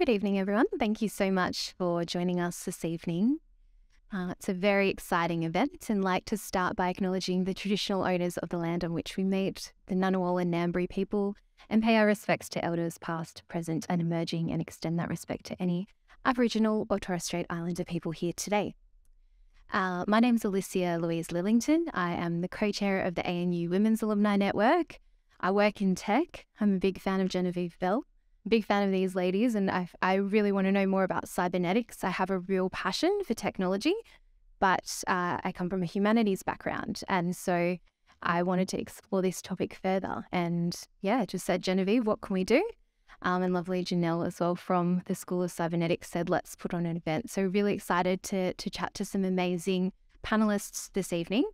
Good evening, everyone. Thank you so much for joining us this evening. It's a very exciting event, and I'd like to start by acknowledging the traditional owners of the land on which we meet, the Ngunnawal and Ngambri people, and pay our respects to elders past, present, and emerging, and extend that respect to any Aboriginal or Torres Strait Islander people here today. My name is Alicia Louise Lillington. I am the co-chair of the ANU Women's Alumni Network. I work in tech. I'm a big fan of Genevieve Bell. Big fan of these ladies, and I really want to know more about cybernetics. I have a real passion for technology, but I come from a humanities background, and so I wanted to explore this topic further. And yeah, just said, Genevieve, what can we do? And lovely Janelle as well from the School of Cybernetics said, let's put on an event. So really excited to chat to some amazing panelists this evening.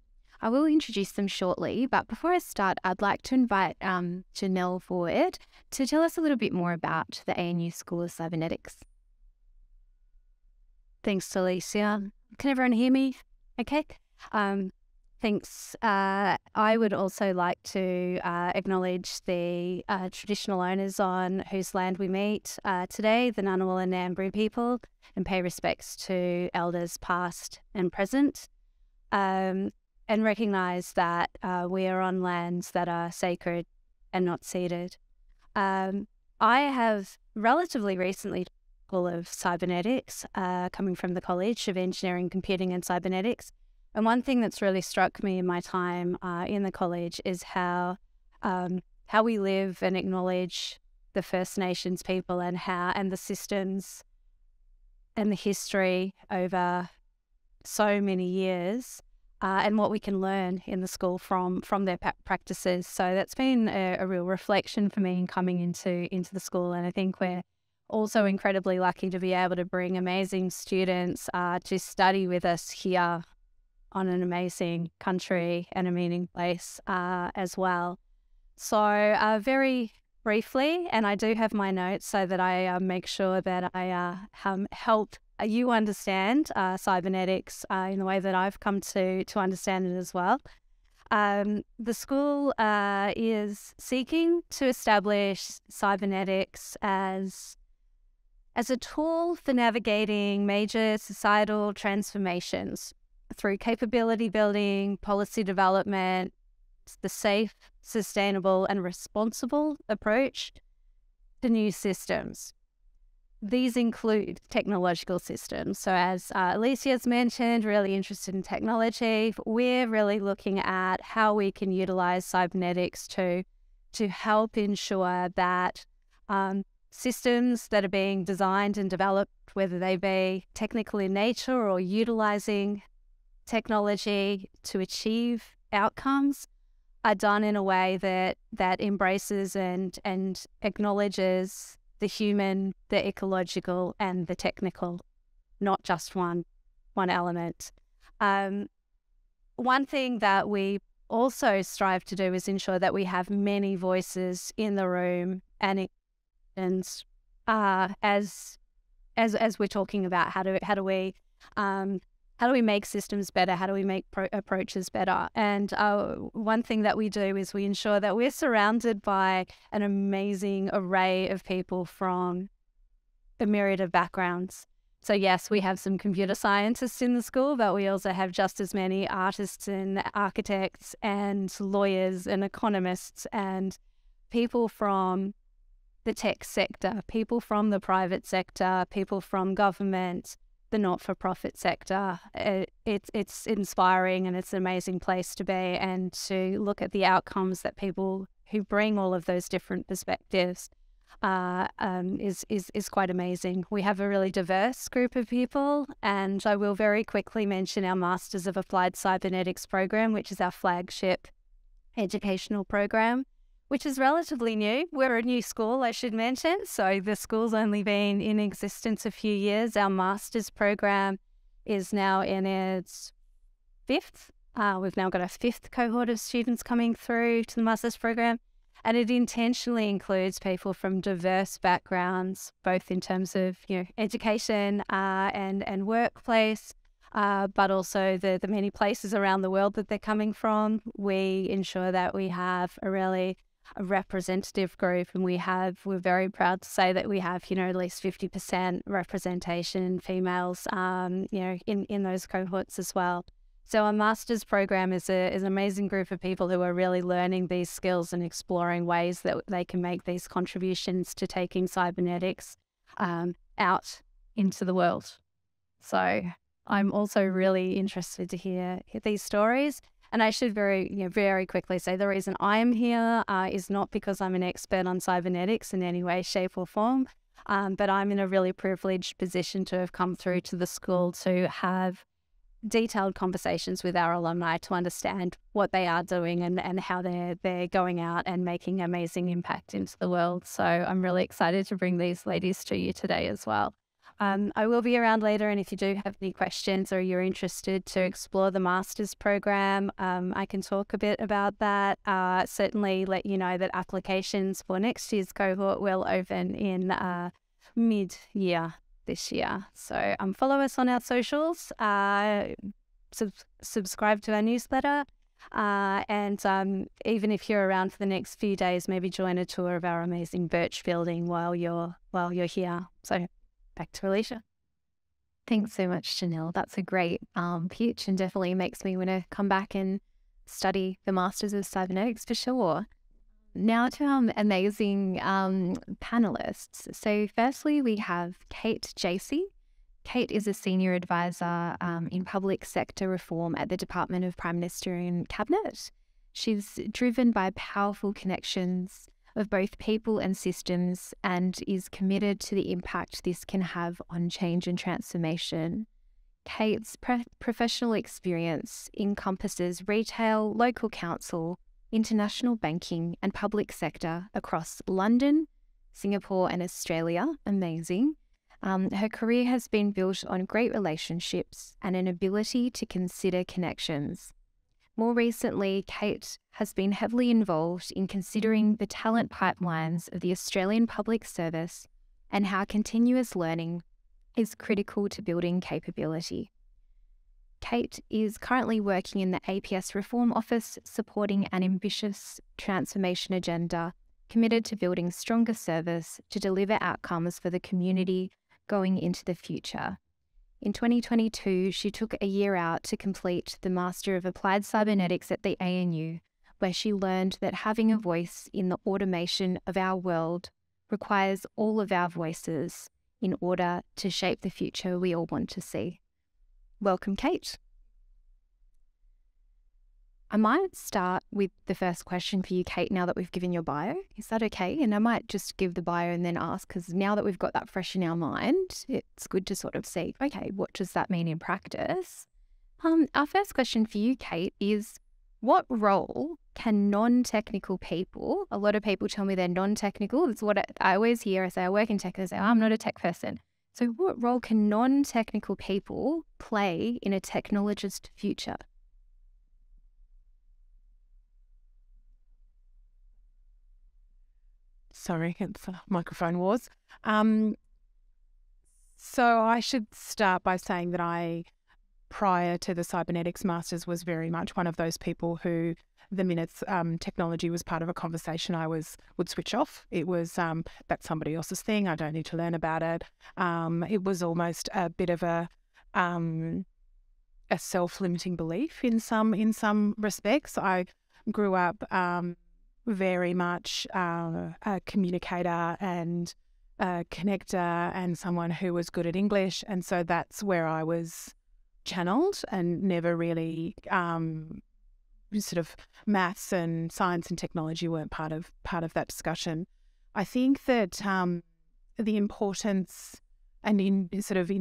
I will introduce them shortly, but before I start, I'd like to invite Janelle forward to tell us a little bit more about the ANU School of Cybernetics. Thanks, Alicia. Can everyone hear me? Okay. Thanks. I would also like to acknowledge the traditional owners on whose land we meet today, the Ngunnawal and Ngambri people, and pay respects to elders past and present. And recognise that we are on lands that are sacred and not ceded. I have relatively recently taught the School of Cybernetics, coming from the College of Engineering, Computing and Cybernetics. And one thing that's really struck me in my time in the college is how we live and acknowledge the First Nations people and the systems and the history over so many years. And what we can learn in the school from their practices. So that's been a real reflection for me in coming into the school. And I think we're also incredibly lucky to be able to bring amazing students to study with us here on an amazing country and a meaning place as well. So very briefly, and I do have my notes so that I make sure that I help you understand cybernetics in the way that I've come to understand it as well. The school is seeking to establish cybernetics as a tool for navigating major societal transformations through capability building, policy development, the safe, sustainable, and responsible approach to new systems. These include technological systems. So as Alicia's mentioned, really interested in technology. We're really looking at how we can utilize cybernetics to help ensure that systems that are being designed and developed, whether they be technical in nature or utilizing technology to achieve outcomes, are done in a way that embraces and acknowledges the human, the ecological, and the technical, not just one element. One thing that we also strive to do is ensure that we have many voices in the room, and as we're talking about how do we make systems better? How do we make approaches better? And one thing that we do is we ensure that we're surrounded by an amazing array of people from a myriad of backgrounds. So yes, we have some computer scientists in the school, but we also have just as many artists and architects and lawyers and economists and people from the tech sector, people from the private sector, people from government, the not-for-profit sector. It's inspiring, and it's an amazing place to be, and to look at the outcomes that people who bring all of those different perspectives is quite amazing. We have a really diverse group of people, and I will very quickly mention our Masters of Applied Cybernetics program, which is our flagship educational program, which is relatively new. We're a new school, I should mention. So the school's only been in existence a few years. Our master's program is now in its fifth. We've now got a fifth cohort of students coming through to the master's program. And it intentionally includes people from diverse backgrounds, both in terms of education and workplace, but also the many places around the world that they're coming from. We ensure that we have a really a representative group, and we're very proud to say that we have, at least 50% representation females, in those cohorts as well. So our master's program is an amazing group of people who are really learning these skills and exploring ways that they can make these contributions to taking cybernetics out into the world. So I'm also really interested to hear these stories. And I should very quickly say the reason I am here is not because I'm an expert on cybernetics in any way, shape or form, but I'm in a really privileged position to have come through to the school to have detailed conversations with our alumni to understand what they are doing and how they're going out and making amazing impact into the world. So I'm really excited to bring these ladies to you today as well. I will be around later, and if you do have any questions or you're interested to explore the master's program, I can talk a bit about that. Certainly let you know that applications for next year's cohort will open in mid-year this year. So follow us on our socials, subscribe to our newsletter, and even if you're around for the next few days, maybe join a tour of our amazing Birch building while you're here. So back to Alicia. Thanks so much, Janelle. That's a great pitch, and definitely makes me want to come back and study the Masters of Cybernetics for sure. Now to our amazing panelists. So firstly, we have Kate Jacey. Kate is a senior advisor in public sector reform at the Department of Prime Minister and Cabinet. She's driven by powerful connections of both people and systems, and is committed to the impact this can have on change and transformation. Kate's professional experience encompasses retail, local council, international banking and public sector across London, Singapore and Australia. Amazing. Her career has been built on great relationships and an ability to consider connections. More recently, Kate has been heavily involved in considering the talent pipelines of the Australian Public Service and how continuous learning is critical to building capability. Kate is currently working in the APS Reform Office, supporting an ambitious transformation agenda committed to building stronger service to deliver outcomes for the community going into the future. In 2022, she took a year out to complete the Master of Applied Cybernetics at the ANU, where she learned that having a voice in the automation of our world requires all of our voices in order to shape the future we all want to see. Welcome, Kate. I might start with the first question for you, Kate, now that we've given your bio. Is that okay? And I might just give the bio and then ask, because now that we've got that fresh in our mind, it's good to sort of see, okay, what does that mean in practice? Our first question for you, Kate, is what role can non-technical people, a lot of people tell me they're non-technical, that's what I always hear. I say, I work in tech, they say, oh, I'm not a tech person. So what role can non-technical people play in a technologist future? Sorry, it's a microphone wars. So I should start by saying that I, prior to the Cybernetics Masters, was very much one of those people who, the minute technology was part of a conversation, I would switch off. It was that's somebody else's thing. I don't need to learn about it. It was almost a bit of a self-limiting belief in some respects. I grew up very much a communicator and a connector and someone who was good at English, and so that's where I was channeled, and never really sort of maths and science and technology weren't part of that discussion. I think that the importance, and in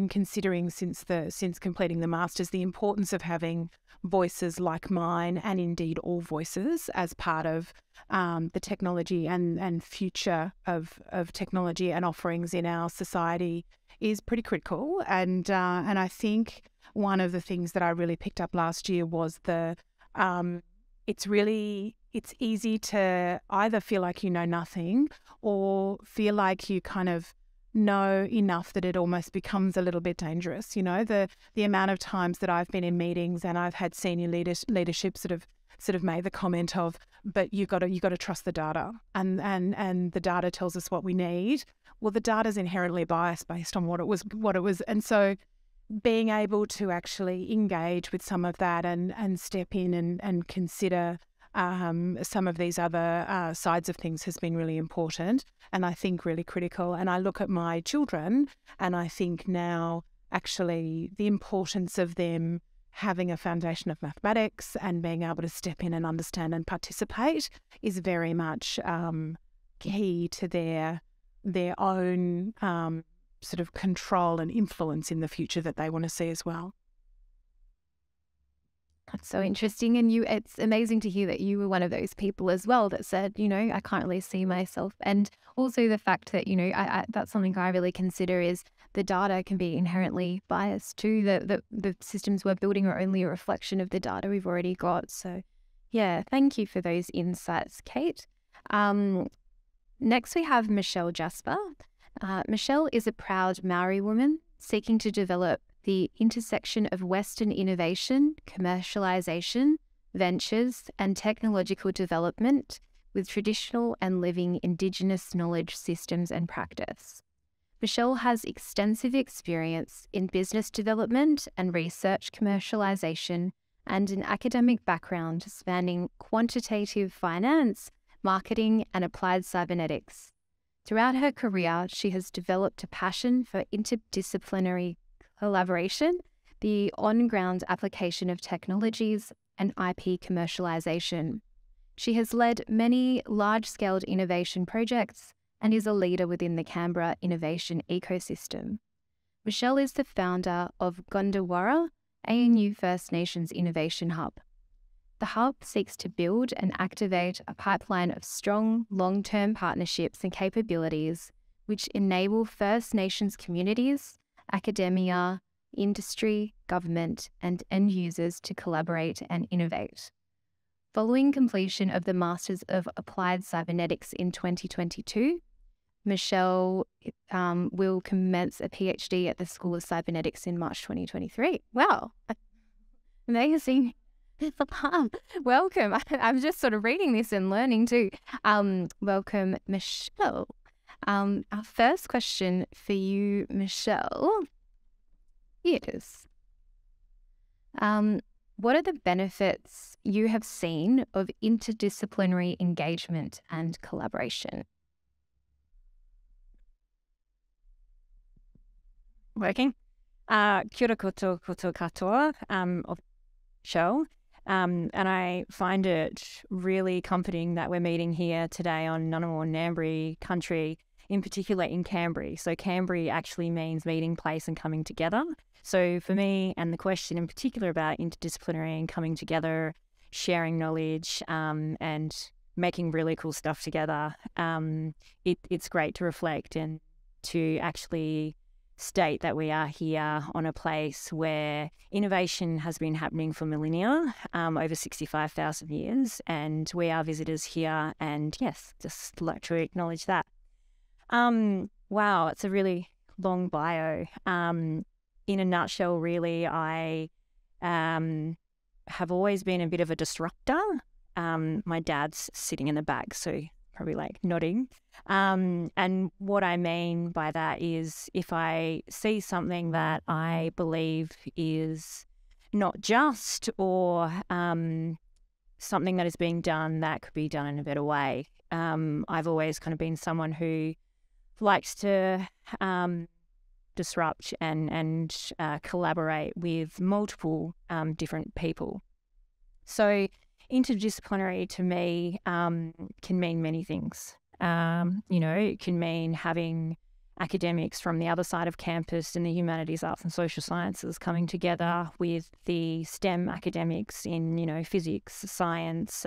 considering since completing the masters, the importance of having voices like mine, and indeed all voices, as part of the technology and future of technology and offerings in our society is pretty critical. And I think one of the things that I really picked up last year was it's easy to either feel like you know nothing, or feel like you kind of know enough that it almost becomes a little bit dangerous. You know, the amount of times that I've been in meetings and I've had senior leadership sort of sort of made the comment of, but you got to trust the data, and the data tells us what we need. Well, the data is inherently biased based on what it was, and so being able to actually engage with some of that and step in and consider some of these other sides of things has been really important, and I think really critical. And I look at my children and I think now actually the importance of them having a foundation of mathematics and being able to step in and understand and participate is very much key to their own sort of control and influence in the future that they want to see as well. That's so interesting. And it's amazing to hear that you were one of those people as well that said, I can't really see myself. And also the fact that, that's something I really consider is the data can be inherently biased too. The systems we're building are only a reflection of the data we've already got. So yeah, thank you for those insights, Kate. Next we have Michelle Jasper. Michelle is a proud Maori woman seeking to develop the intersection of Western innovation, commercialization, ventures, and technological development with traditional and living Indigenous knowledge systems and practice. Michelle has extensive experience in business development and research commercialization and an academic background spanning quantitative finance, marketing, and applied cybernetics. Throughout her career, she has developed a passion for interdisciplinary collaboration, the on-ground application of technologies, and IP commercialization. She has led many large-scale innovation projects and is a leader within the Canberra innovation ecosystem. Michelle is the founder of Gondawara, ANU First Nations Innovation Hub. The hub seeks to build and activate a pipeline of strong, long-term partnerships and capabilities which enable First Nations communities, academia, industry, government, and end users to collaborate and innovate. Following completion of the Masters of Applied Cybernetics in 2022, Michelle will commence a PhD at the School of Cybernetics in March 2023. Wow, amazing. Welcome. I'm just sort of reading this and learning too. Welcome, Michelle. Our first question for you, Michelle, is what are the benefits you have seen of interdisciplinary engagement and collaboration? Working. Kia ora koutou katoa of show. And I find it really comforting that we're meeting here today on Ngunnawal Ngambri country, in particular in Canberra. So Canberra actually means meeting place and coming together. So for me, and the question in particular about interdisciplinary and coming together, sharing knowledge and making really cool stuff together, it's great to reflect and to actually state that we are here on a place where innovation has been happening for millennia, over 65,000 years, and we are visitors here. And yes, just like to acknowledge that. Wow, it's a really long bio. In a nutshell, really, I have always been a bit of a disruptor. My dad's sitting in the back, so probably like nodding. And what I mean by that is if I see something that I believe is not just or something that is being done that could be done in a better way. I've always kind of been someone who likes to disrupt and collaborate with multiple different people. So interdisciplinary to me can mean many things. It can mean having academics from the other side of campus in the humanities, arts and social sciences coming together with the STEM academics in, physics, science,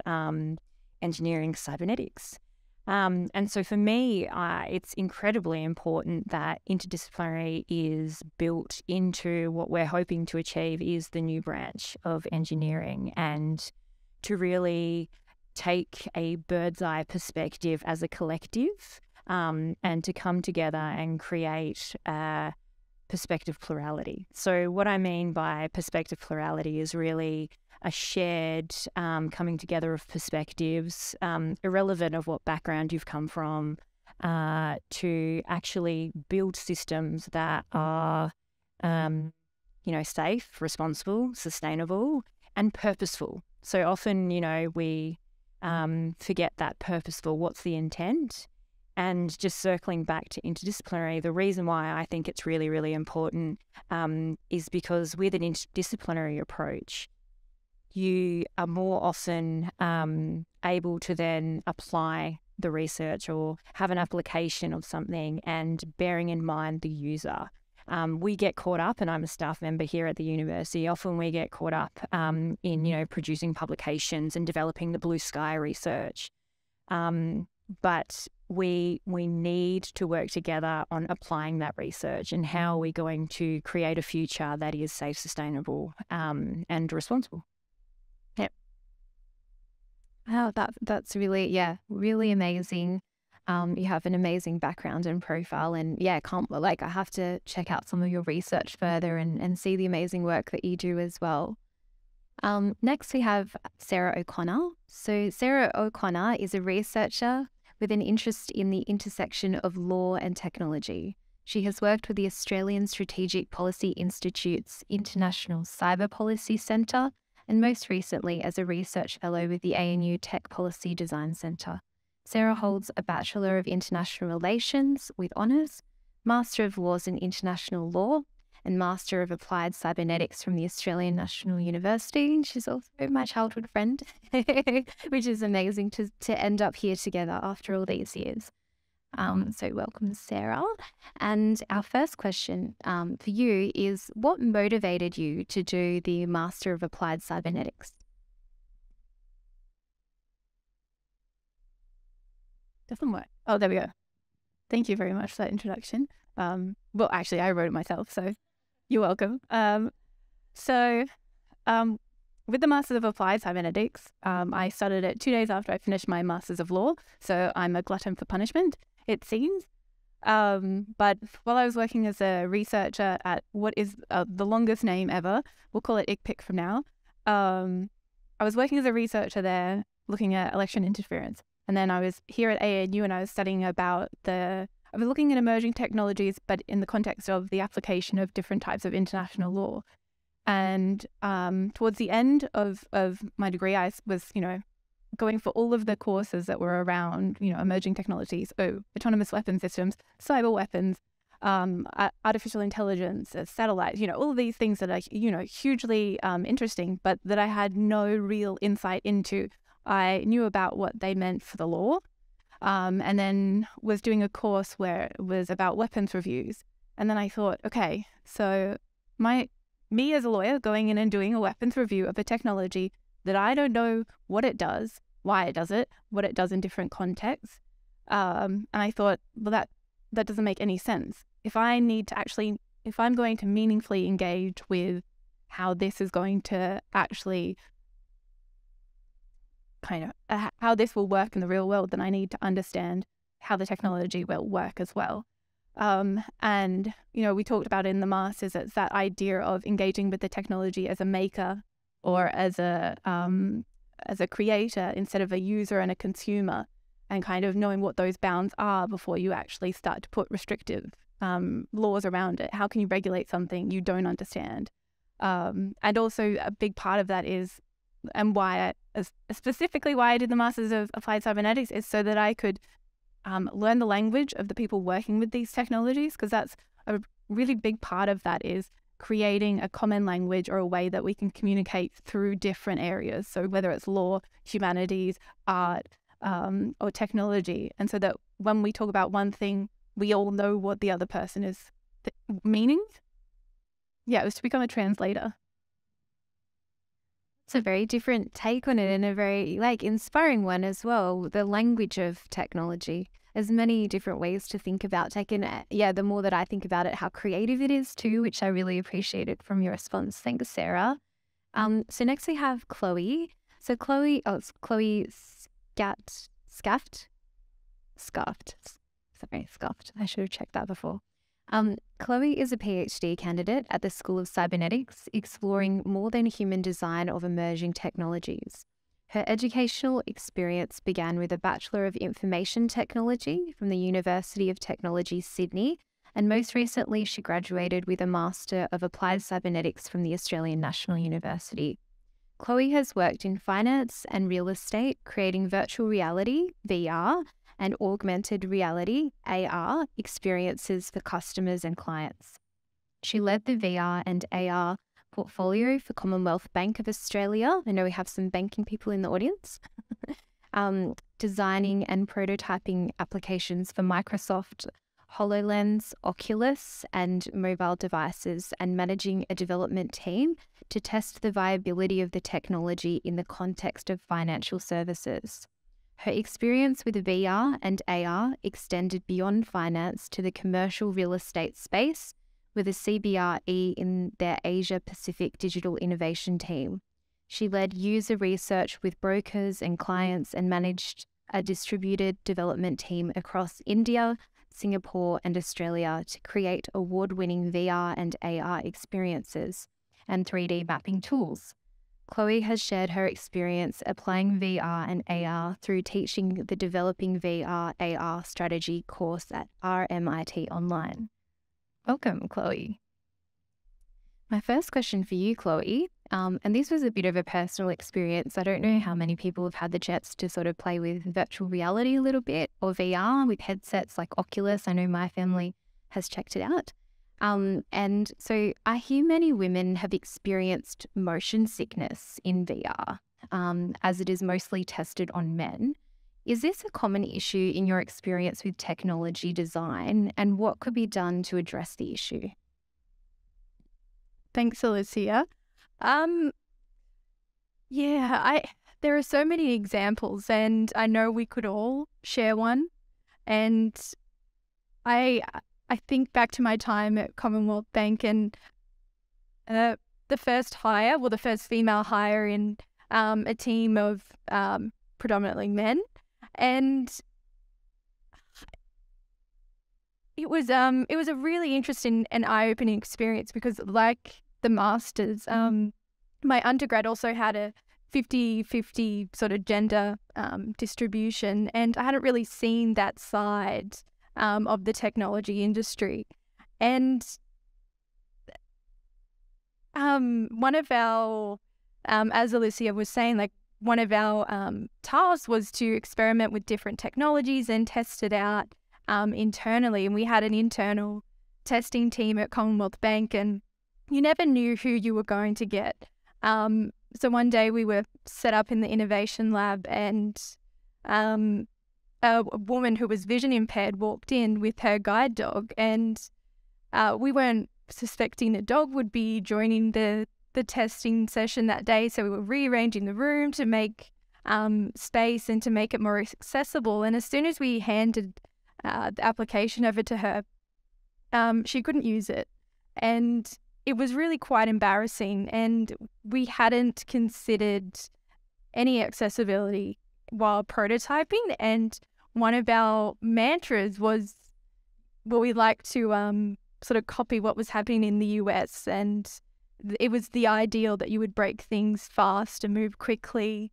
engineering, cybernetics. And so for me, it's incredibly important that interdisciplinary is built into what we're hoping to achieve is the new branch of engineering, and to really take a bird's eye perspective as a collective, and to come together and create perspective plurality. So what I mean by perspective plurality is really a shared coming together of perspectives, irrelevant of what background you've come from, to actually build systems that are, safe, responsible, sustainable, and purposeful. So often, we forget that purposeful, what's the intent? And just circling back to interdisciplinary, the reason why I think it's really, really important is because with an interdisciplinary approach, you are more often able to then apply the research or have an application of something and bearing in mind the user. We get caught up, and I'm a staff member here at the university, often we get caught up in, producing publications and developing the blue sky research. But we need to work together on applying that research and how are we going to create a future that is safe, sustainable, and responsible. Yep. Wow, that's really, really amazing. You have an amazing background and profile, and I have to check out some of your research further and see the amazing work that you do as well. Next, we have Sarah O'Connor. So Sarah O'Connor is a researcher with an interest in the intersection of law and technology. She has worked with the Australian Strategic Policy Institute's International Cyber Policy Centre, and most recently as a research fellow with the ANU Tech Policy Design Centre. Sarah holds a Bachelor of International Relations with honours, Master of Laws in International Law, and Master of Applied Cybernetics from the Australian National University. She's also my childhood friend, which is amazing to end up here together after all these years. So welcome, Sarah. And our first question for you is, what motivated you to do the Master of Applied Cybernetics? Doesn't work. Oh, there we go. Thank you very much for that introduction. Well, actually, I wrote it myself, so you're welcome. With the Masters of Applied Cybernetics, I started it 2 days after I finished my Masters of Law, so I'm a glutton for punishment, it seems. But while I was working as a researcher at what is the longest name ever, we'll call it ICPIC from now, I was working as a researcher there looking at election interference. And then I was here at ANU and I was studying about I was looking at emerging technologies, but in the context of the application of different types of international law. And towards the end of my degree, I was, going for all of the courses that were around, emerging technologies, autonomous weapon systems, cyber weapons, artificial intelligence, satellites, all of these things that are, hugely interesting, but that I had no real insight into. I knew about what they meant for the law, and then was doing a course where it was about weapons reviews. And then I thought, okay, so me as a lawyer going in and doing a weapons review of a technology that I don't know what it does, why it does it, what it does in different contexts. And I thought, well, that doesn't make any sense. If I'm going to meaningfully engage with how this is going to actually how this will work in the real world, then I need to understand how the technology will work as well. And, we talked about in the Masters, it's that idea of engaging with the technology as a maker or as a creator instead of a user and a consumer, and kind of knowing what those bounds are before you actually start to put restrictive laws around it. How can you regulate something you don't understand? And also a big part of that is, and specifically why I did the Masters of Applied Cybernetics, is so that I could learn the language of the people working with these technologies, because that's a really big part of that, is creating a common language or a way that we can communicate through different areas. So whether it's law, humanities, art, or technology. And so that when we talk about one thing, we all know what the other person is meaning. Yeah, it was to become a translator. It's a very different take on it, and a very inspiring one as well. The language of technology. There's many different ways to think about the more that I think about it, how creative it is too, which I really appreciated from your response. Thanks, Sarah. So next we have Chloe. So Chloe Scuffed. I should have checked that before. Chloe is a PhD candidate at the School of Cybernetics, exploring more than human design of emerging technologies. Her educational experience began with a Bachelor of Information Technology from the University of Technology, Sydney, and most recently she graduated with a Master of Applied Cybernetics from the Australian National University. Chloe has worked in finance and real estate, creating virtual reality, VR, and augmented reality, AR, experiences for customers and clients. She led the VR and AR portfolio for Commonwealth Bank of Australia. I know we have some banking people in the audience. Designing and prototyping applications for Microsoft HoloLens, Oculus, and mobile devices, and managing a development team to test the viability of the technology in the context of financial services. Her experience with VR and AR extended beyond finance to the commercial real estate space, with a CBRE in their Asia Pacific Digital Innovation team. She led user research with brokers and clients and managed a distributed development team across India, Singapore, and Australia to create award-winning VR and AR experiences and 3D mapping tools. Chloe has shared her experience applying VR and AR through teaching the Developing VR AR Strategy course at RMIT Online. Welcome, Chloe. My first question for you, Chloe, and this was a bit of a personal experience. I don't know how many people have had the chance to sort of play with virtual reality a little bit or VR with headsets like Oculus. I know my family has checked it out. And so I hear many women have experienced motion sickness in VR, as it is mostly tested on men. Is this a common issue in your experience with technology design, and what could be done to address the issue? Thanks, Alicia. There are so many examples, and I know we could all share one. And I think back to my time at Commonwealth Bank, and the first female hire in a team of predominantly men, and it was a really interesting and eye-opening experience because, like the masters, my undergrad also had a 50-50 sort of gender distribution, and I hadn't really seen that side of the technology industry. And one of our, as Alicia was saying, like one of our tasks was to experiment with different technologies and test it out internally. And we had an internal testing team at Commonwealth Bank, and you never knew who you were going to get. So one day we were set up in the innovation lab, and a woman who was vision impaired walked in with her guide dog, and we weren't suspecting a dog would be joining the testing session that day. So we were rearranging the room to make space and to make it more accessible. And as soon as we handed the application over to her, she couldn't use it. And it was really quite embarrassing. And we hadn't considered any accessibility while prototyping. And one of our mantras was, well, we like to sort of copy what was happening in the US. And it was the ideal that you would break things fast and move quickly.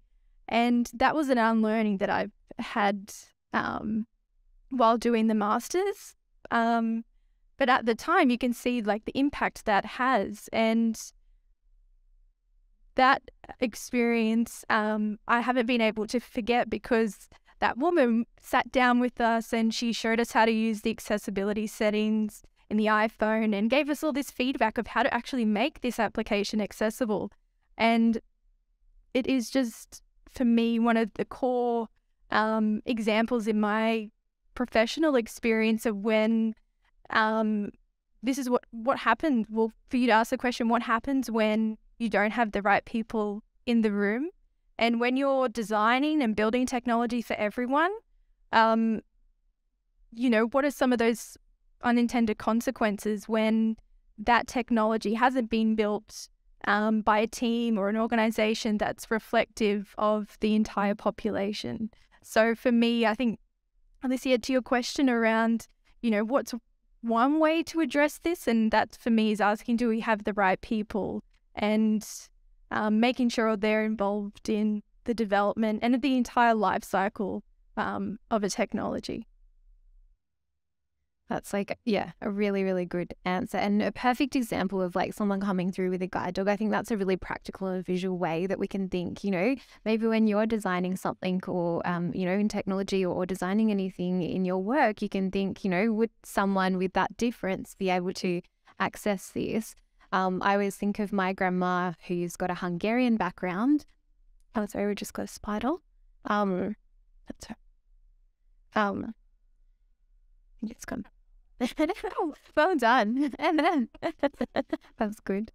And that was an unlearning that I've had while doing the masters. But at the time, you can see like the impact that has. And that experience, I haven't been able to forget, because that woman sat down with us and she showed us how to use the accessibility settings in the iPhone and gave us all this feedback of how to actually make this application accessible. And it is just, for me, one of the core examples in my professional experience of when this is what happens. Well, for you to ask the question, what happens when you don't have the right people in the room? And when you're designing and building technology for everyone, what are some of those unintended consequences when that technology hasn't been built by a team or an organization that's reflective of the entire population? So for me, I think, Alicia, to your question around, one way to address this, and that for me is asking, do we have the right people, and making sure they're involved in the development and the entire life cycle of a technology. That's like, yeah, a really, really good answer and a perfect example of like someone coming through with a guide dog. I think that's a really practical and visual way that we can think, you know, maybe when you're designing something or, you know, in technology or designing anything in your work, you can think, you know, would someone with that difference be able to access this? I always think of my grandma who's got a Hungarian background. Oh, sorry, we just got a spider. That's her. It's gone. Well done. That's good.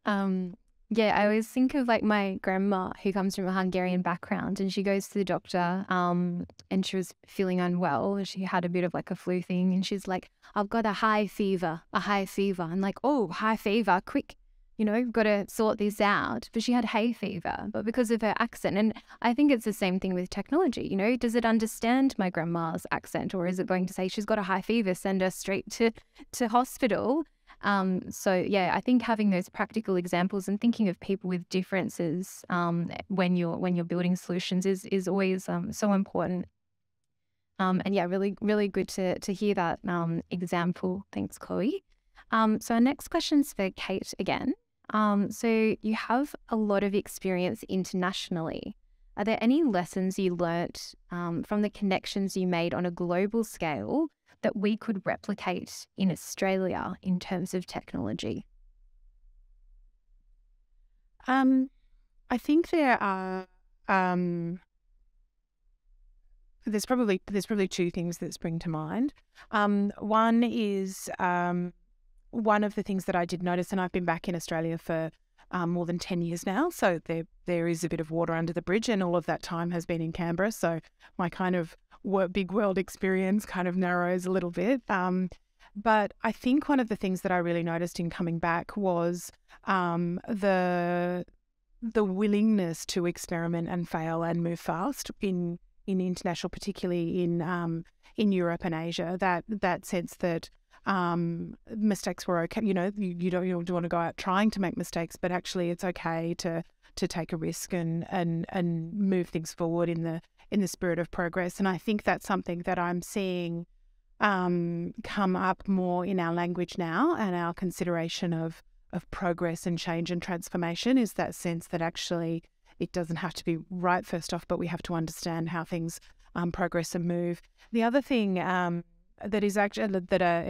Yeah, I always think of like my grandma who comes from a Hungarian background, and she goes to the doctor and she was feeling unwell. She had a bit of like a flu thing, and she's like, I've got a high fever. I'm like, oh, high fever, quick. You know, got to sort this out. But she had hay fever, but because of her accent. And I think it's the same thing with technology. You know, does it understand my grandma's accent, or is it going to say she's got a high fever, send her straight to hospital? So yeah, I think having those practical examples and thinking of people with differences when you're building solutions is always so important. And yeah, really, really good to hear that example. Thanks, Chloe. So our next question's for Kate again. So you have a lot of experience internationally. Are there any lessons you learnt from the connections you made on a global scale that we could replicate in Australia in terms of technology? I think there are there's probably two things that spring to mind. One is one of the things that I did notice, and I've been back in Australia for more than 10 years now, so there is a bit of water under the bridge, and all of that time has been in Canberra, so my kind of big world experience kind of narrows a little bit. But I think one of the things that I really noticed in coming back was the willingness to experiment and fail and move fast in international, particularly in Europe and Asia. That sense that mistakes were okay. You know, you don't want to go out trying to make mistakes, but actually it's okay to take a risk and move things forward in the spirit of progress. And I think that's something that I'm seeing come up more in our language now, and our consideration of progress and change and transformation is that sense that actually it doesn't have to be right first off, but we have to understand how things progress and move. The other thing that is actually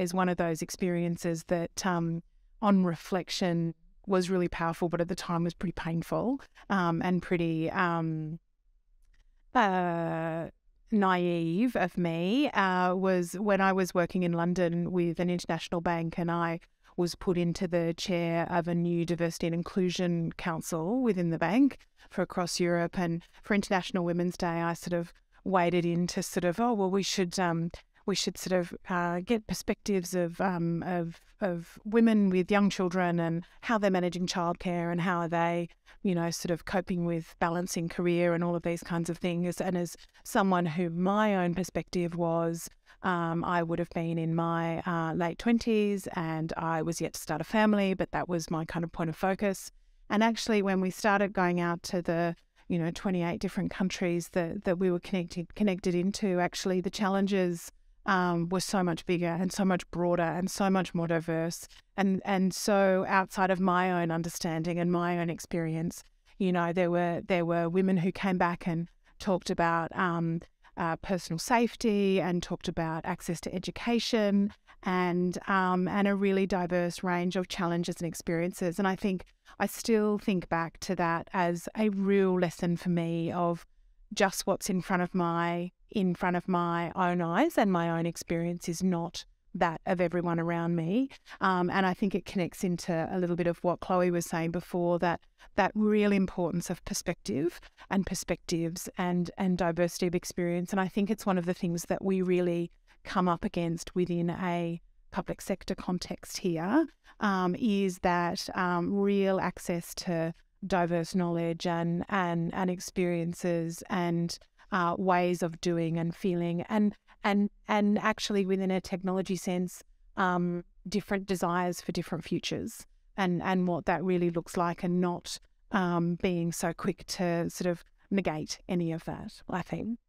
is one of those experiences that on reflection was really powerful, but at the time was pretty painful and pretty naive of me, was when I was working in London with an international bank, and I was put into the chair of a new diversity and inclusion council within the bank for across Europe. And for International Women's Day, I sort of waded into sort of, oh, well, we should sort of get perspectives of women with young children and how they're managing childcare and how are they, you know, sort of coping with balancing career and all of these kinds of things. And as someone who my own perspective was, I would have been in my late 20s and I was yet to start a family, but that was my kind of point of focus. And actually, when we started going out to the 28 different countries that we were connected into, actually the challenges were so much bigger and so much broader and so much more diverse and so outside of my own understanding and my own experience. You know, there were women who came back and talked about personal safety and talked about access to education and a really diverse range of challenges and experiences. And I think I still think back to that as a real lesson for me of just what's in front of my own eyes, and my own experience is not that of everyone around me. And I think it connects into a little bit of what Chloe was saying before, that real importance of perspective and perspectives and diversity of experience. And I think it's one of the things that we really come up against within a public sector context here, is that real access to diverse knowledge and experiences and ways of doing and feeling, and actually within a technology sense, different desires for different futures, and what that really looks like, and not being so quick to sort of negate any of that, I think.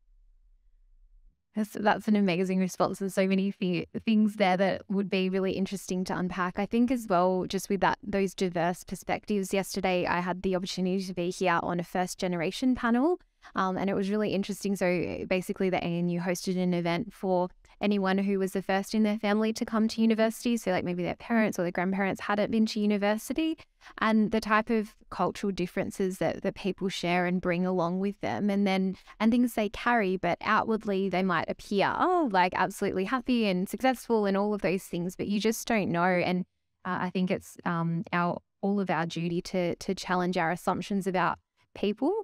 That's an amazing response. There's so many things there that would be really interesting to unpack. I think as well, just with those diverse perspectives. Yesterday, I had the opportunity to be here on a first generation panel, and it was really interesting. So basically, the ANU hosted an event for anyone who was the first in their family to come to university. So like maybe their parents or their grandparents hadn't been to university, and the type of cultural differences that people share and bring along with them, and things they carry, but outwardly they might appear like absolutely happy and successful and all of those things, but you just don't know. And I think it's all of our duty to challenge our assumptions about people.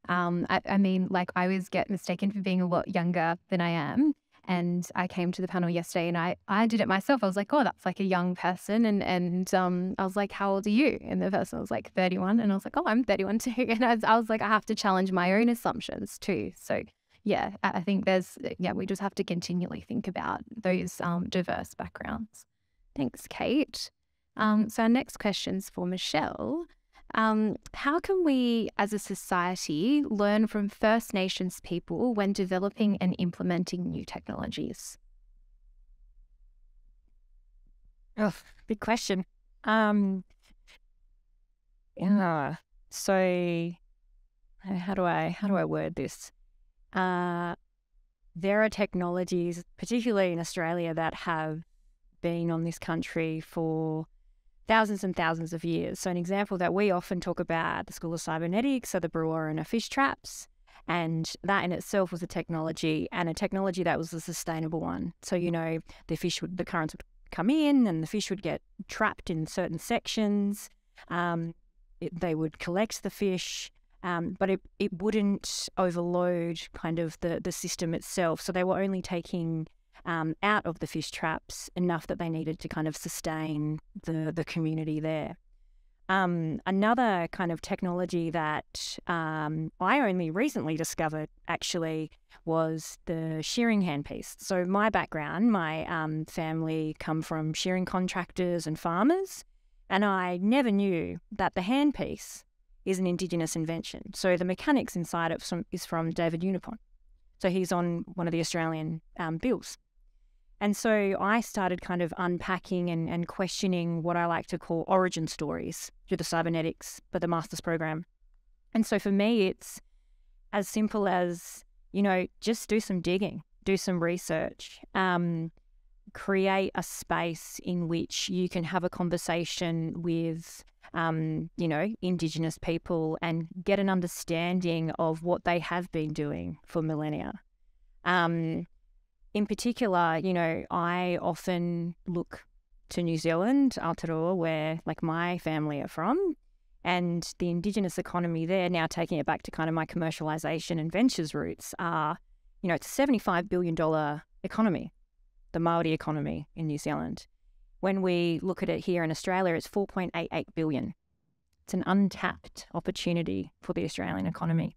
I mean, like, I always get mistaken for being a lot younger than I am. And I came to the panel yesterday and I did it myself. I was like, oh, that's like a young person. And I was like, how old are you? And the person was like 31. And I was like, oh, I'm 31 too. And I was like, I have to challenge my own assumptions too. So yeah, I think we just have to continually think about those diverse backgrounds. Thanks, Kate. So our next question's for Michelle. How can we as a society learn from First Nations people when developing and implementing new technologies? Oh, big question. Yeah. So how do I word this? There are technologies, particularly in Australia, that have been on this country for thousands and thousands of years. So an example that we often talk about at the School of Cybernetics are the Brewarrina fish traps. And that in itself was a technology, and a technology that was a sustainable one. So, the currents would come in and the fish would get trapped in certain sections. They would collect the fish, but it wouldn't overload kind of the system itself. So they were only taking out of the fish traps enough that they needed to kind of sustain the community there. Another kind of technology that I only recently discovered actually was the shearing handpiece. So my background, my family come from shearing contractors and farmers, and I never knew that the handpiece is an Indigenous invention. So the mechanics inside it is from David Unipon. So he's on one of the Australian bills. And so I started kind of unpacking and questioning what I like to call origin stories through the cybernetics, but the master's program. And so for me, it's as simple as, just do some digging, do some research, create a space in which you can have a conversation with, Indigenous people and get an understanding of what they have been doing for millennia. In particular, I often look to New Zealand, Aotearoa, where like my family are from, and the Indigenous economy there, now taking it back to kind of my commercialisation and ventures roots, are, it's a $75 billion economy, the Māori economy in New Zealand. When we look at it here in Australia, it's 4.88 billion. It's an untapped opportunity for the Australian economy.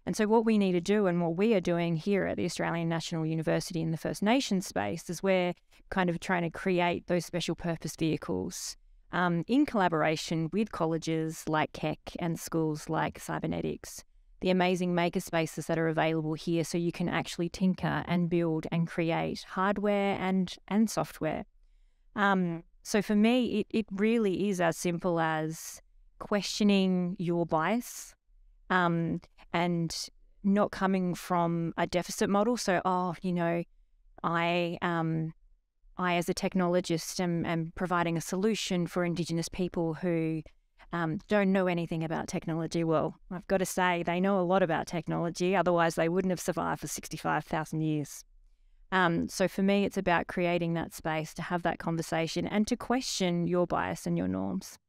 And so what we need to do, and what we are doing here at the Australian National University in the First Nations space, is we're kind of trying to create those special purpose vehicles in collaboration with colleges like Keck and schools like Cybernetics, the amazing maker spaces that are available here, so you can actually tinker and build and create hardware and software. So for me, it really is as simple as questioning your bias, and not coming from a deficit model. So, I as a technologist am providing a solution for Indigenous people who don't know anything about technology. Well, I've got to say they know a lot about technology, otherwise they wouldn't have survived for 65,000 years. So for me, it's about creating that space to have that conversation and to question your bias and your norms.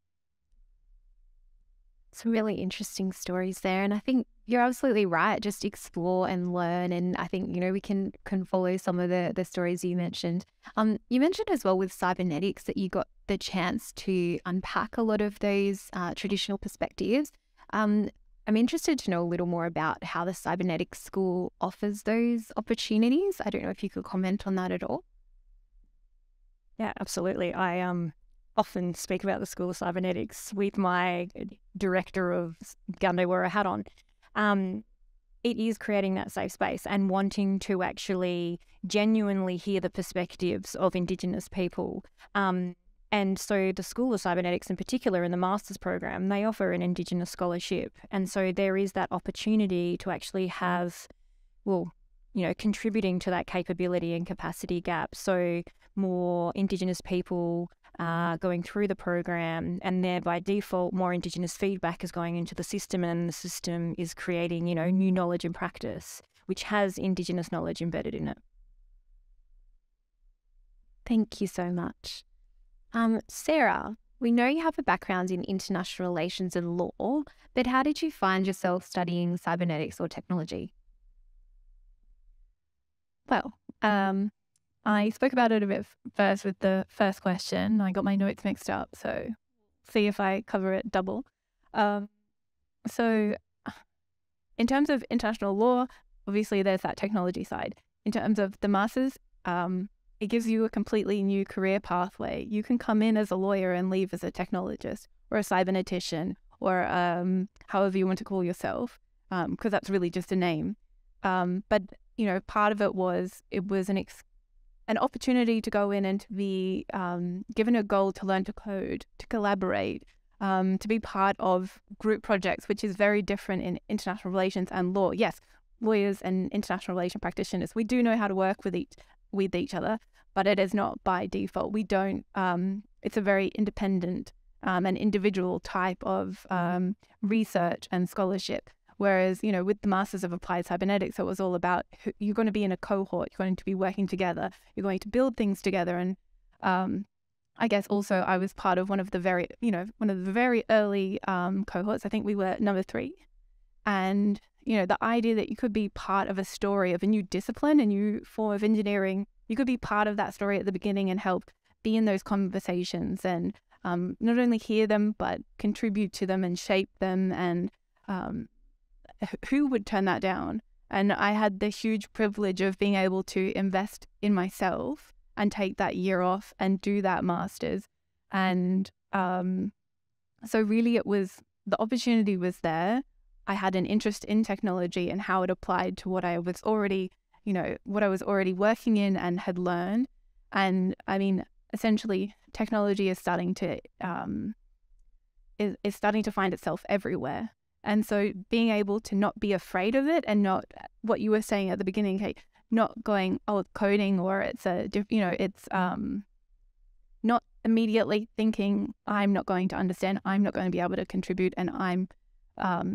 Some really interesting stories there. And I think you're absolutely right. Just explore and learn. And I think, we can follow some of the stories you mentioned. You mentioned as well with cybernetics that you got the chance to unpack a lot of those traditional perspectives. I'm interested to know a little more about how the Cybernetics School offers those opportunities. I don't know if you could comment on that at all. Yeah, absolutely. I often speak about the School of Cybernetics with my director of Gunday, where I had on. It is creating that safe space and wanting to actually genuinely hear the perspectives of Indigenous people. And so the School of Cybernetics in particular, in the master's program, they offer an Indigenous scholarship. And so there is that opportunity to actually have, contributing to that capability and capacity gap. So more Indigenous people going through the program, and there by default more Indigenous feedback is going into the system, and the system is creating, new knowledge and practice, which has Indigenous knowledge embedded in it. Thank you so much. Sarah, we know you have a background in international relations and law, but how did you find yourself studying cybernetics or technology? Well, I spoke about it a bit first with the first question. I got my notes mixed up, so see if I cover it double. So in terms of international law, obviously there's that technology side. In terms of the masters, it gives you a completely new career pathway. You can come in as a lawyer and leave as a technologist or a cybernetician or however you want to call yourself, because that's really just a name. But part of it was an opportunity to go in and to be given a goal to learn to code, to collaborate, to be part of group projects, which is very different in international relations and law. Yes, lawyers and international relation practitioners, we do know how to work with each other, but it is not by default. We don't. It's a very independent and individual type of research and scholarship. Whereas, with the Masters of Applied Cybernetics, it was all about you're going to be in a cohort, you're going to be working together, you're going to build things together. And I guess also I was part of one of the very early cohorts. I think we were number 3. And, the idea that you could be part of a story of a new discipline, a new form of engineering, you could be part of that story at the beginning and help be in those conversations and not only hear them, but contribute to them and shape them. And who would turn that down? And I had the huge privilege of being able to invest in myself and take that year off and do that master's. And so really the opportunity was there. I had an interest in technology and how it applied to what I was already working in and had learned. And I mean, essentially technology is starting to is starting to find itself everywhere. And so being able to not be afraid of it and not what you were saying at the beginning, Kate, not going, coding, or it's not immediately thinking, I'm not going to understand, I'm not going to be able to contribute, and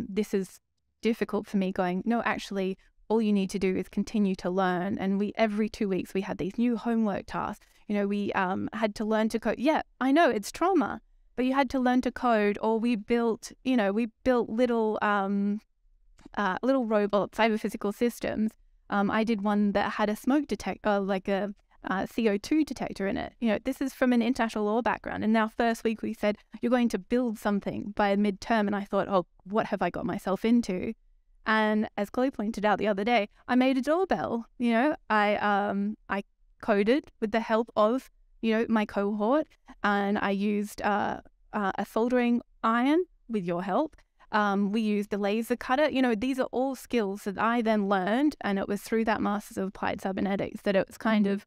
this is difficult for me, going, no, actually, all you need to do is continue to learn. And every 2 weeks, we had these new homework tasks. We had to learn to code. Yeah, I know it's trauma, but you had to learn to code, or we built little robot cyber-physical systems. I did one that had a smoke detector, like a CO2 detector in it. This is from an international law background. And now first week we said, you're going to build something by midterm. And I thought, what have I got myself into? And as Chloe pointed out the other day, I made a doorbell. I coded with the help of my cohort, and I used a soldering iron with your help. We used the laser cutter. These are all skills that I then learned, and it was through that Masters of Applied Cybernetics that it was kind of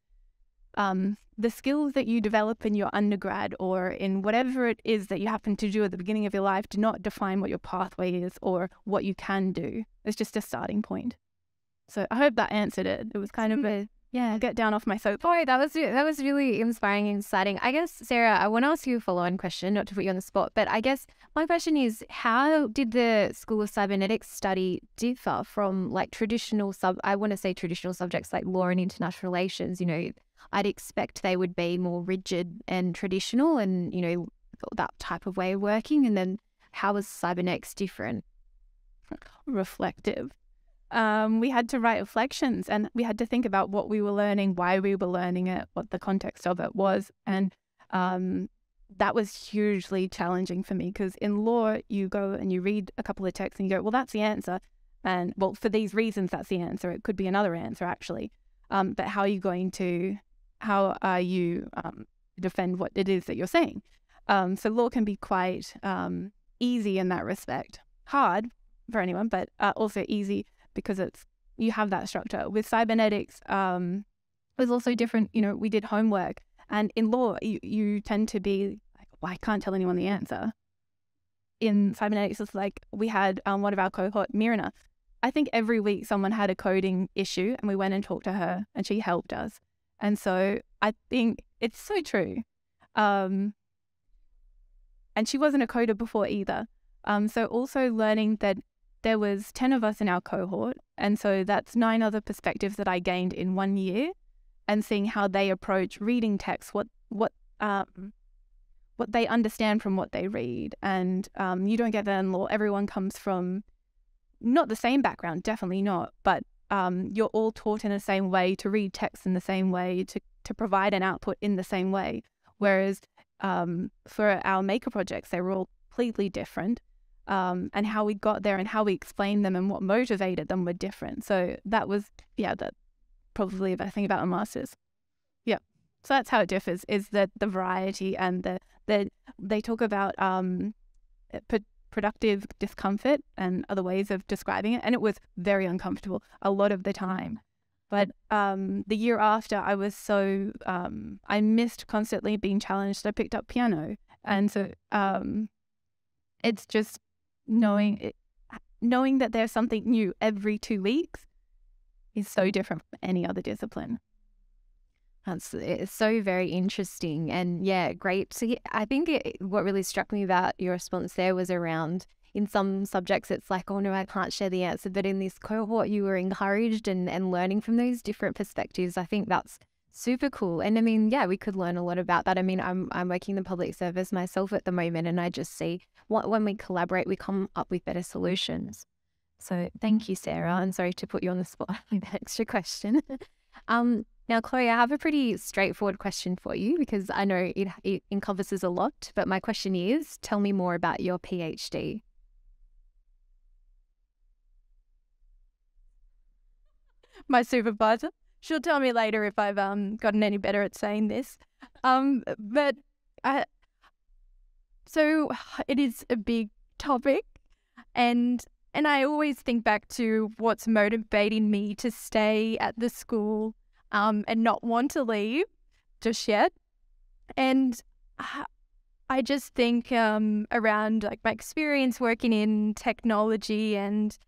the skills that you develop in your undergrad or in whatever it is that you happen to do at the beginning of your life do not define what your pathway is or what you can do. It's just a starting point. So I hope that answered it. It was kind of get down off my soapbox. Boy, that was really inspiring and exciting. I guess, Sarah, I want to ask you a follow-on question, not to put you on the spot, but I guess my question is, how did the School of Cybernetics study differ from traditional subjects like law and international relations? I'd expect they would be more rigid and traditional and, that type of way of working. And then how was cybernetics different? Reflective. We had to write reflections, and we had to think about what we were learning, why we were learning it, what the context of it was. And that was hugely challenging for me, because in law, you go and you read a couple of texts and you go, well, that's the answer. And well, for these reasons, that's the answer. It could be another answer, actually. But how are you defend what it is that you're saying. So law can be quite easy in that respect. Hard for anyone, but also easy because you have that structure. With cybernetics, it was also different. We did homework, and in law, you tend to be like, well, I can't tell anyone the answer. In cybernetics, it's like we had one of our cohort, Mirna. I think every week someone had a coding issue, and we went and talked to her, and she helped us. And so I think it's so true. And she wasn't a coder before either. So also learning that there was 10 of us in our cohort, and so that's 9 other perspectives that I gained in 1 year, and seeing how they approach reading text, what they understand from what they read. And you don't get that in law. Everyone comes from not the same background, definitely not, but you're all taught in the same way to read text in the same way, to provide an output in the same way. Whereas for our maker projects, they were all completely different. And how we got there and how we explained them and what motivated them were different. So that was, that probably the thing about a master's. Yeah. So that's how it differs, is that the variety and they talk about productive discomfort and other ways of describing it. And it was very uncomfortable a lot of the time. But the year after, I was I missed constantly being challenged. I picked up piano. And so it's just knowing that there's something new every 2 weeks is so different from any other discipline. It's so very interesting, and great. So I think what really struck me about your response there was around, in some subjects it's like, oh no, I can't share the answer, but in this cohort you were encouraged and learning from those different perspectives. I think that's super cool. And I mean, we could learn a lot about that. I mean, I'm working in the public service myself at the moment, and I just see when we collaborate, we come up with better solutions. So thank you, Sarah. And sorry to put you on the spot with an extra question. Now, Chloe, I have a pretty straightforward question for you, because I know it encompasses a lot, but my question is, tell me more about your PhD. My supervisor. She'll tell me later if I've gotten any better at saying this. So it is a big topic, and I always think back to what's motivating me to stay at the school and not want to leave just yet. And I just think around like my experience working in technology, and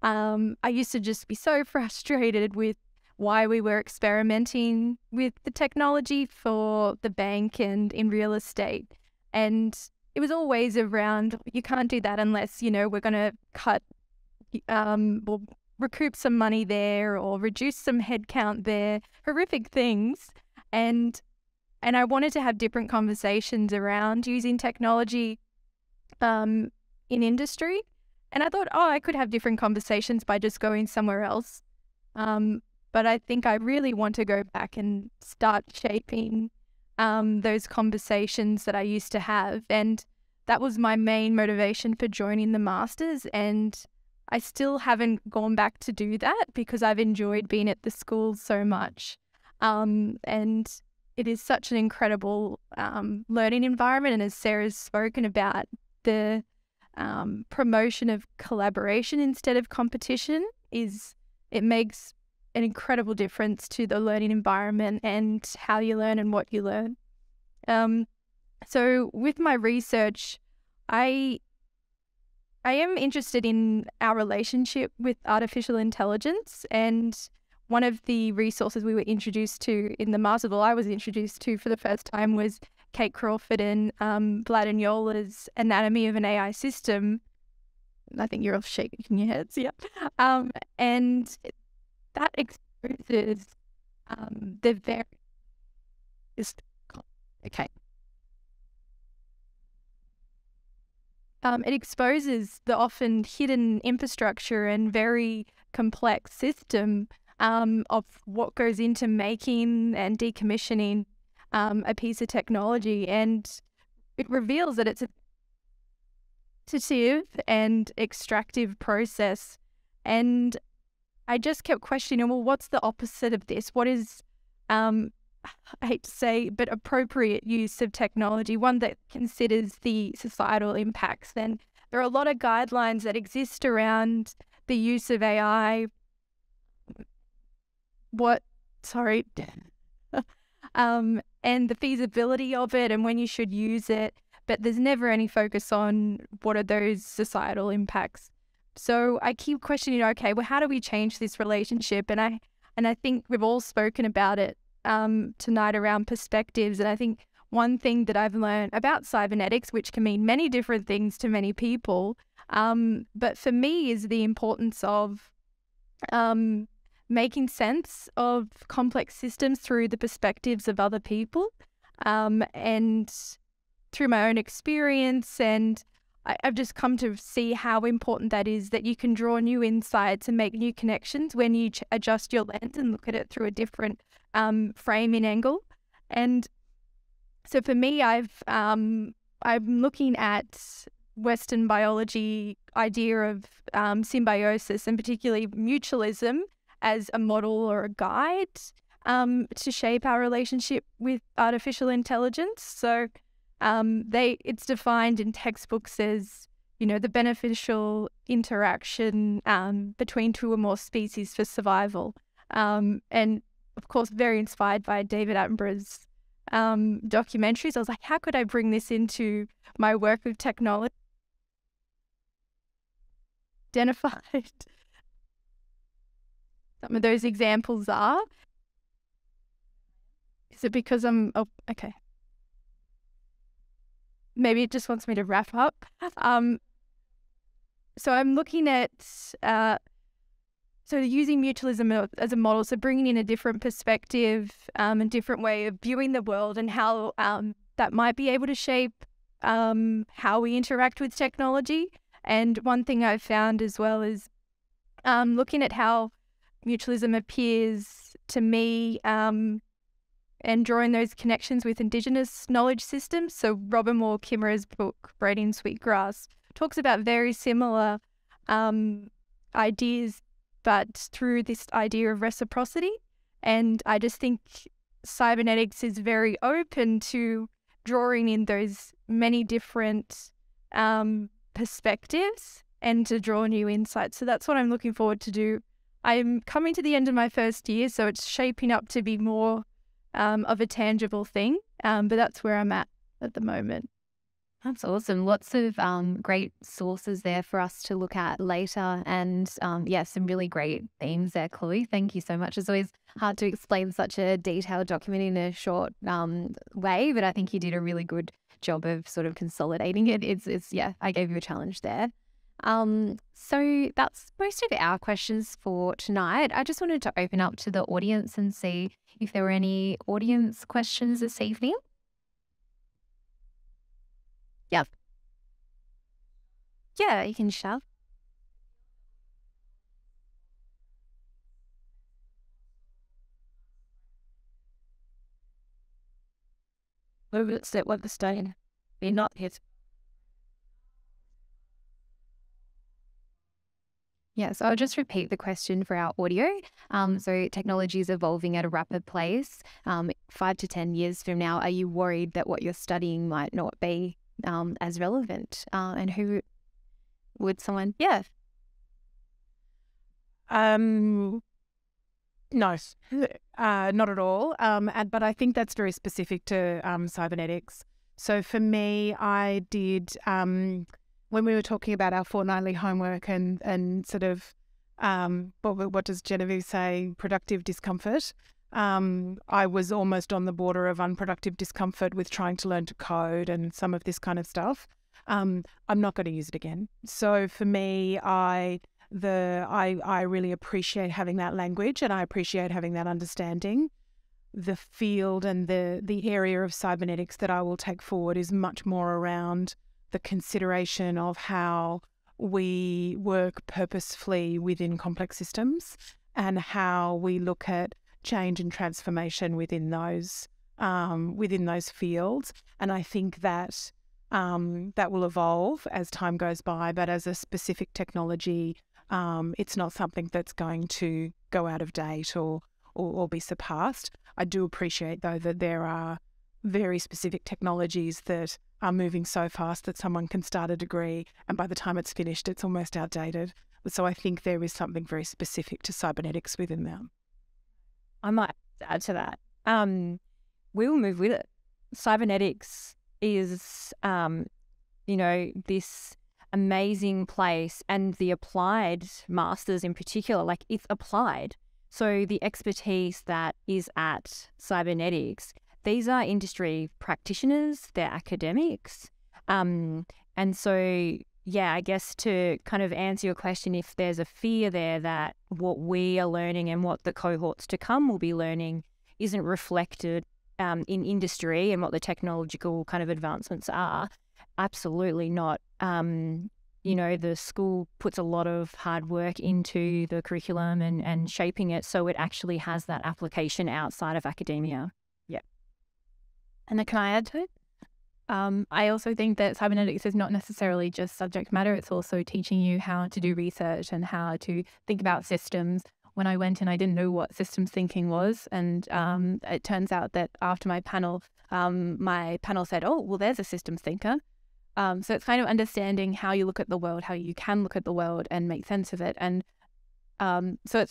I used to just be so frustrated with why we were experimenting with the technology for the bank and in real estate. And it was always around, you can't do that unless, we're going to cut or recoup some money there or reduce some headcount there, horrific things. And I wanted to have different conversations around using technology in industry. And I thought, I could have different conversations by just going somewhere else. But I think I really want to go back and start shaping those conversations that I used to have. And that was my main motivation for joining the Masters. And I still haven't gone back to do that because I've enjoyed being at the school so much. And it is such an incredible learning environment. And as Sarah's spoken about, the promotion of collaboration instead of competition it makes an incredible difference to the learning environment and how you learn and what you learn. So with my research, I am interested in our relationship with artificial intelligence, and one of the resources we were introduced to in the Master's, I was introduced to for the first time, was Kate Crawford and Vlad Agnola's Anatomy of an AI System. I think you're all shaking your heads, yeah. And that exposes the various... Okay. It exposes the often hidden infrastructure and very complex system of what goes into making and decommissioning a piece of technology, and it reveals that it's a repetitive and extractive process. And I just kept questioning, well, what's the opposite of this? What is, I hate to say, but appropriate use of technology, one that considers the societal impacts, then there are a lot of guidelines that exist around the use of AI. And the feasibility of it and when you should use it, but there's never any focus on what are those societal impacts. So I keep questioning, okay, well, how do we change this relationship? And I think we've all spoken about it tonight around perspectives. And I think one thing that I've learned about cybernetics, which can mean many different things to many people, but for me is the importance of making sense of complex systems through the perspectives of other people, and through my own experience. And I've just come to see how important that is, that you can draw new insights and make new connections when you adjust your lens and look at it through a different framing angle. And so for me, I'm looking at Western biology idea of symbiosis, and particularly mutualism, as a model or a guide to shape our relationship with artificial intelligence. So it's defined in textbooks as, the beneficial interaction between two or more species for survival. And of course, very inspired by David Attenborough's documentaries. I was like, how could I bring this into my work with technology? Identified. Some of those examples are. Is it because okay. Maybe it just wants me to wrap up. So I'm looking at, using mutualism as a model, so bringing in a different perspective, a different way of viewing the world, and how that might be able to shape how we interact with technology. And one thing I've found as well is looking at how mutualism appears to me, and drawing those connections with Indigenous knowledge systems. So Robin Wall Kimmerer's book, Braiding Sweetgrass, talks about very similar ideas, but through this idea of reciprocity. And I just think cybernetics is very open to drawing in those many different perspectives and to draw new insights. So that's what I'm looking forward to do. I'm coming to the end of my first year, so it's shaping up to be more of a tangible thing, but that's where I'm at the moment. That's awesome. Lots of great sources there for us to look at later, and some really great themes there, Chloe. Thank you so much. It's always hard to explain such a detailed document in a short way, but I think you did a really good job of sort of consolidating it. I gave you a challenge there. So that's most of our questions for tonight. I just wanted to open up to the audience and see if there were any audience questions this evening. Yep. Yeah, you can shout. Let's set what the study. Be not hit. Yeah, so I'll just repeat the question for our audio. So technology is evolving at a rapid pace. 5 to 10 years from now, are you worried that what you're studying might not be as relevant? And who would someone? Yeah. No, not at all. But I think that's very specific to cybernetics. So for me, I did, when we were talking about our fortnightly homework and sort of, what does Genevieve say, productive discomfort, I was almost on the border of unproductive discomfort with trying to learn to code and some of this kind of stuff. I'm not going to use it again. So for me, I really appreciate having that language, and I appreciate having that understanding. The field and the area of cybernetics that I will take forward is much more around the consideration of how we work purposefully within complex systems and how we look at change and transformation within those fields. And I think that that will evolve as time goes by, but as a specific technology, it's not something that's going to go out of date or be surpassed. I do appreciate, though, that there are very specific technologies that are moving so fast that someone can start a degree and by the time it's finished, it's almost outdated. So I think there is something very specific to cybernetics within them. I might add to that. We will move with it. Cybernetics is, this amazing place, and the applied masters in particular, like it's applied. So the expertise that is at cybernetics, these are industry practitioners, they're academics. And so, yeah, I guess to kind of answer your question, if there's a fear there that what we are learning and what the cohorts to come will be learning isn't reflected in industry and what the technological kind of advancements are, absolutely not. The school puts a lot of hard work into the curriculum and shaping it so it actually has that application outside of academia. Yeah. And can I add to it? I also think that cybernetics is not necessarily just subject matter. It's also teaching you how to do research and how to think about systems. When I went in, I didn't know what systems thinking was. And it turns out that after my panel said, oh, well, there's a systems thinker. So it's kind of understanding how you look at the world, how you can look at the world and make sense of it. And so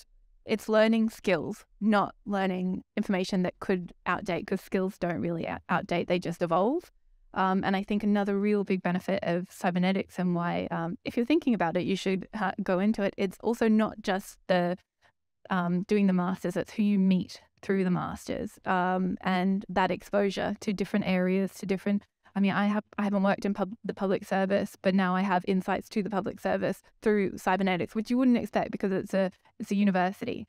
it's learning skills, not learning information that could outdate, because skills don't really outdate, they just evolve. And I think another real big benefit of cybernetics and why, if you're thinking about it, you should go into it. It's also not just the doing the masters, it's who you meet through the masters, and that exposure to different areas, to different. I mean, I haven't worked in the public service, but now I have insights to the public service through cybernetics, which you wouldn't expect because it's a university.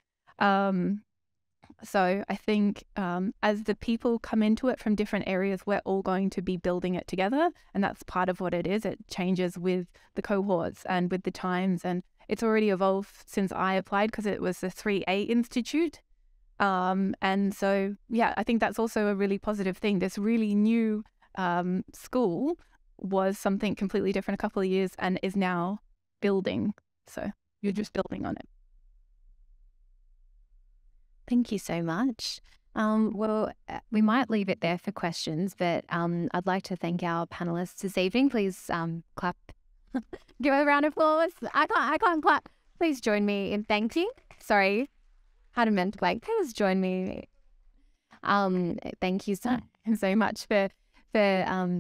So I think as the people come into it from different areas, we're all going to be building it together, and that's part of what it is. It changes with the cohorts and with the times, and it's already evolved since I applied because it was the 3A Institute. And so, yeah, I think that's also a really positive thing. This really new school was something completely different a couple of years and is now building. So you're just building on it. Thank you so much. Well, we might leave it there for questions, but I'd like to thank our panelists this evening. Please clap. Give a round of applause. I can't clap. Please join me in thanking. Sorry, had a mental blank. Please join me. Thank you so much for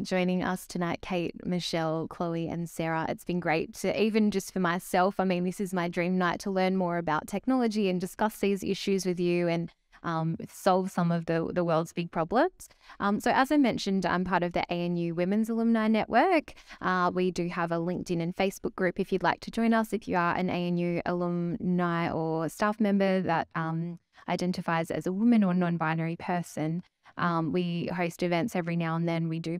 joining us tonight, Kate, Michelle, Chloe and Sarah. It's been great to, even just for myself, I mean, this is my dream night, to learn more about technology and discuss these issues with you and solve some of the world's big problems. So as I mentioned, I'm part of the ANU Women's Alumni Network. We do have a LinkedIn and Facebook group if you'd like to join us, if you are an ANU alumni or staff member that identifies as a woman or non-binary person. We host events every now and then. We do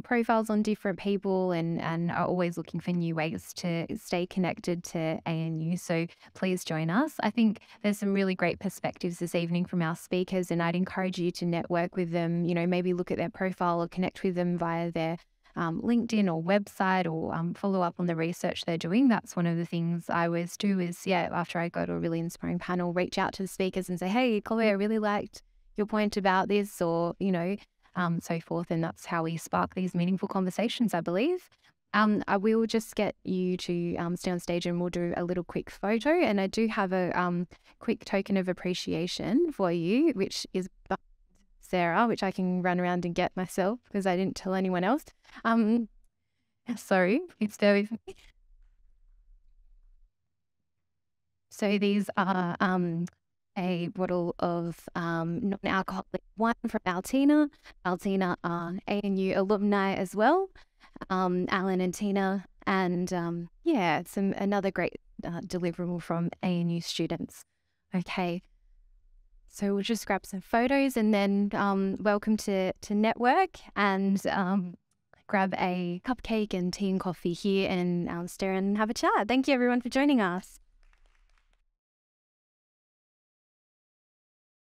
profiles on different people and are always looking for new ways to stay connected to ANU. So please join us. I think there's some really great perspectives this evening from our speakers, and I'd encourage you to network with them, maybe look at their profile or connect with them via their LinkedIn or website, or follow up on the research they're doing. That's one of the things I always do is, after I go to a really inspiring panel, reach out to the speakers and say, hey, Chloe, I really liked your point about this, or so forth, and that's how we spark these meaningful conversations, I believe. I will just get you to stay on stage and we'll do a little quick photo, and I do have a quick token of appreciation for you, which is Sarah, which I can run around and get myself because I didn't tell anyone else. Sorry, it's very. So these are a bottle of non-alcoholic wine from Altina. Altina are ANU alumni as well, Alan and Tina, and another great deliverable from ANU students. Okay, so we'll just grab some photos and then welcome to network and grab a cupcake and tea and coffee here and stare and have a chat. Thank you everyone for joining us.